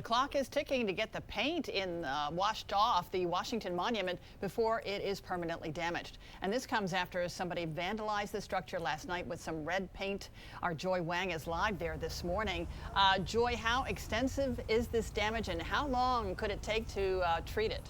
clock is ticking to get the paint washed off the Washington Monument before it is permanently damaged. And this comes after somebody vandalized the structure last night with some red paint. Our Joy Wang is live there this morning. Joy, how extensive is this damage and how long could it take to treat it?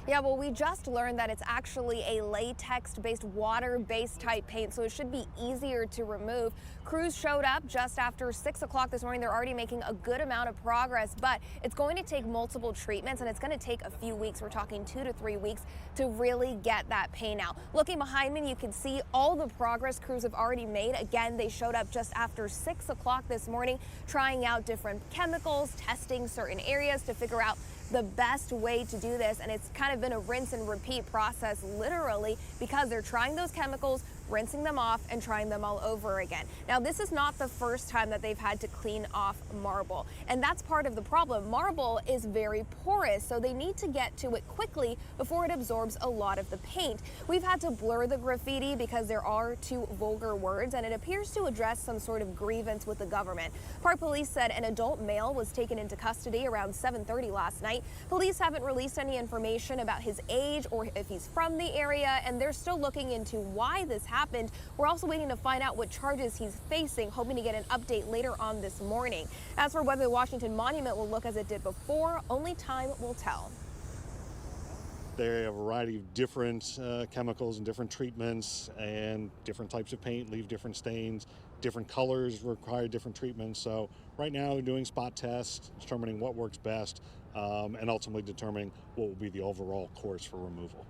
Yeah, well, we just learned that it's actually a latex-based, water-based type paint, so it should be easier to remove. Crews showed up just after 6 o'clock this morning. They're already making a good amount of progress, but it's going to take multiple treatments, and it's going to take a few weeks. We're talking 2 to 3 weeks to really get that paint out. Looking behind me, you can see all the progress crews have already made. Again, they showed up just after 6 o'clock this morning, trying out different chemicals, testing certain areas to figure out the best way to do this, and it's kind of been a rinse and repeat process, literally, because they're trying those chemicals, rinsing them off, and trying them all over again. Now, this is not the first time that they've had to clean off marble, and that's part of the problem. Marble is very porous, so they need to get to it quickly before it absorbs a lot of the paint. We've had to blur the graffiti because there are 2 vulgar words, and it appears to address some sort of grievance with the government. Park Police said an adult male was taken into custody around 7:30 last night. Police haven't released any information about his age or if he's from the area, and they're still looking into why this happened. We're also waiting to find out what charges he's facing, hoping to get an update later on this morning. As for whether the Washington Monument will look as it did before, only time will tell. They have a variety of different chemicals and different treatments, and different types of paint leave different stains. Different colors require different treatments. So right now they're doing spot tests, determining what works best, and ultimately determining what will be the overall course for removal.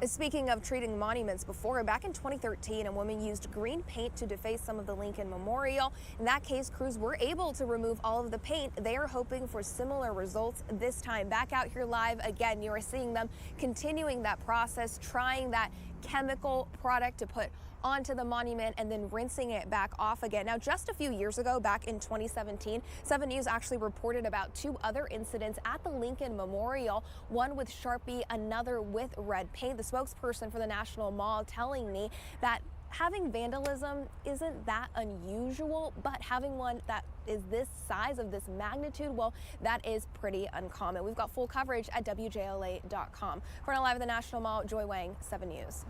Speaking of treating monuments before, back in 2013, a woman used green paint to deface some of the Lincoln Memorial. In that case, crews were able to remove all of the paint. They are hoping for similar results this time. Back out here live again, you are seeing them continuing that process, trying that chemical product to put onto the monument and then rinsing it back off again. Now, just a few years ago, back in 2017, 7 News actually reported about 2 other incidents at the Lincoln Memorial, one with Sharpie, another with red paint. The spokesperson for the National Mall telling me that having vandalism isn't that unusual, but having one that is this size, of this magnitude, well, that is pretty uncommon. We've got full coverage at WJLA.com. For now, live at the National Mall, Joy Wang, 7 News.